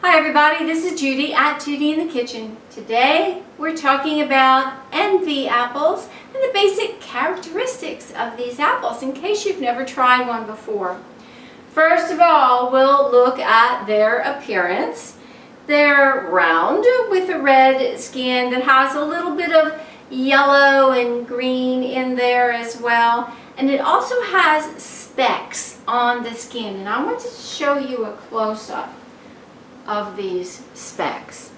Hi everybody, this is Judy at Judy in the Kitchen. Today we're talking about envy apples and the basic characteristics of these apples in case you've never tried one before. First of all, we'll look at their appearance. They're round with a red skin that has a little bit of yellow and green in there as well. And it also has specks on the skin. And I want to show you a close-up of these specks.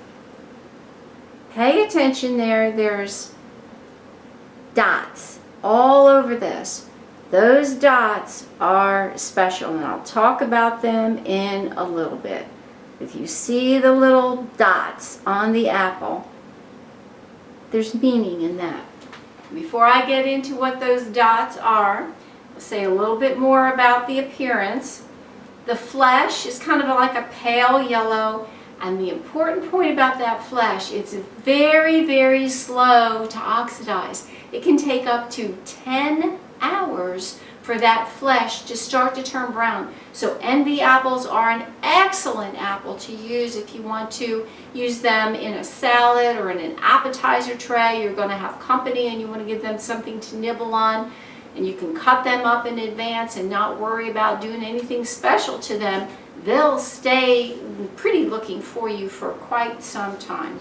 Pay attention there. There's dots all over this. Those dots are special, and I'll talk about them in a little bit. If you see the little dots on the apple, there's meaning in that. Before I get into what those dots are, I'll say a little bit more about the appearance. The flesh is kind of like a pale yellow, and the important point about that flesh, it's very, very slow to oxidize. It can take up to 10 hours for that flesh to start to turn brown. So envy apples are an excellent apple to use if you want to use them in a salad or in an appetizer tray. You're going to have company and you want to give them something to nibble on. And you can cut them up in advance and not worry about doing anything special to them. They'll stay pretty looking for you for quite some time.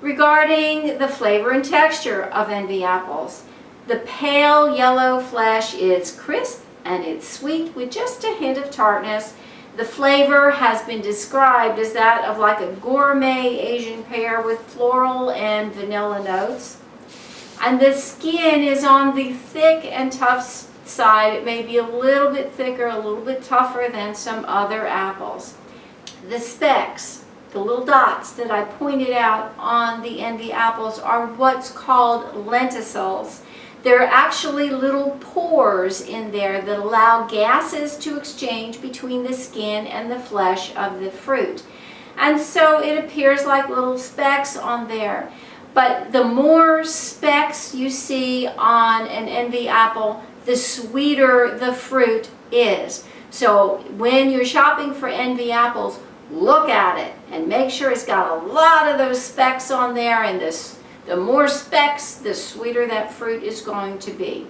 Regarding the flavor and texture of envy apples, the pale yellow flesh is crisp and it's sweet with just a hint of tartness. The flavor has been described as that of like a gourmet Asian pear with floral and vanilla notes. And the skin is on the thick and tough side. It may be a little bit thicker, a little bit tougher than some other apples. The specks, the little dots that I pointed out on the envy apples, are what's called lenticels. They're actually little pores in there that allow gases to exchange between the skin and the flesh of the fruit. And so it appears like little specks on there. But the more specks you see on an envy apple, the sweeter the fruit is. So when you're shopping for envy apples, look at it and make sure it's got a lot of those specks on there, and the more specks, the sweeter that fruit is going to be.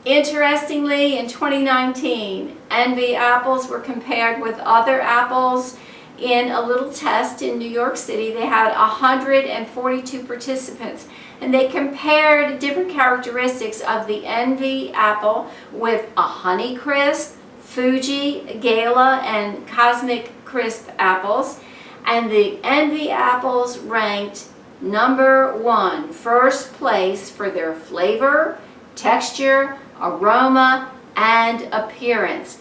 Interestingly, in 2019, envy apples were compared with other apples in a little test in New York City. They had 142 participants, and they compared different characteristics of the envy apple with a Honeycrisp, Fuji, Gala, and Cosmic Crisp apples. And the envy apples ranked number one, first place for their flavor, texture, aroma, and appearance.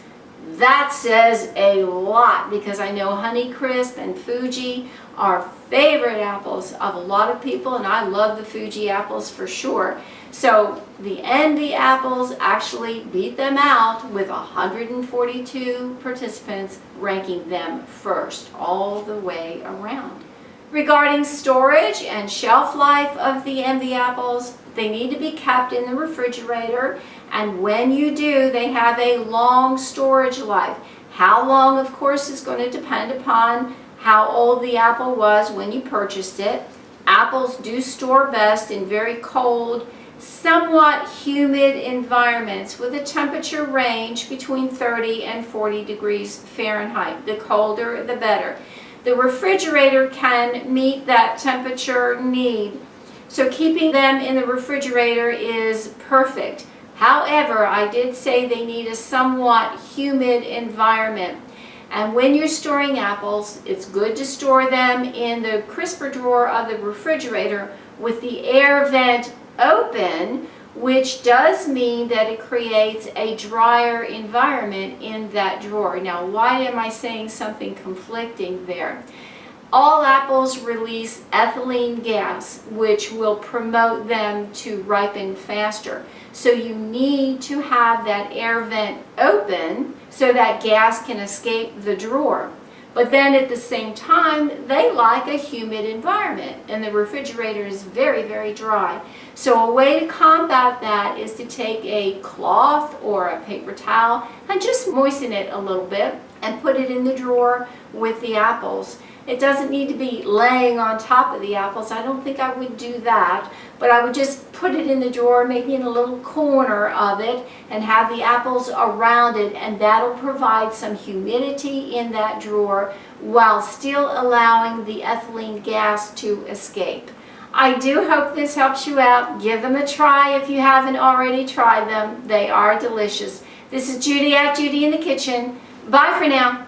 That says a lot, because I know Honeycrisp and Fuji are favorite apples of a lot of people, and I love the Fuji apples for sure. So the envy apples actually beat them out with 142 participants ranking them first all the way around. Regarding storage and shelf life of the envy apples, they need to be kept in the refrigerator, and when you do, they have a long storage life. How long, of course, is going to depend upon how old the apple was when you purchased it. Apples do store best in very cold, somewhat humid environments with a temperature range between 30 and 40 degrees Fahrenheit. The colder, the better. The refrigerator can meet that temperature need, so keeping them in the refrigerator is perfect. However, I did say they need a somewhat humid environment. And when you're storing apples, it's good to store them in the crisper drawer of the refrigerator with the air vent open, which does mean that it creates a drier environment in that drawer. Now, why am I saying something conflicting there? All apples release ethylene gas, which will promote them to ripen faster. So you need to have that air vent open so that gas can escape the drawer. But then at the same time, they like a humid environment, and the refrigerator is very, very dry. So a way to combat that is to take a cloth or a paper towel and just moisten it a little bit and put it in the drawer with the apples. It doesn't need to be laying on top of the apples. I don't think I would do that, but I would just put it in the drawer, maybe in a little corner of it, and have the apples around it, and that'll provide some humidity in that drawer while still allowing the ethylene gas to escape. I do hope this helps you out. Give them a try if you haven't already tried them. They are delicious. This is Judy at Judy in the Kitchen. Bye for now.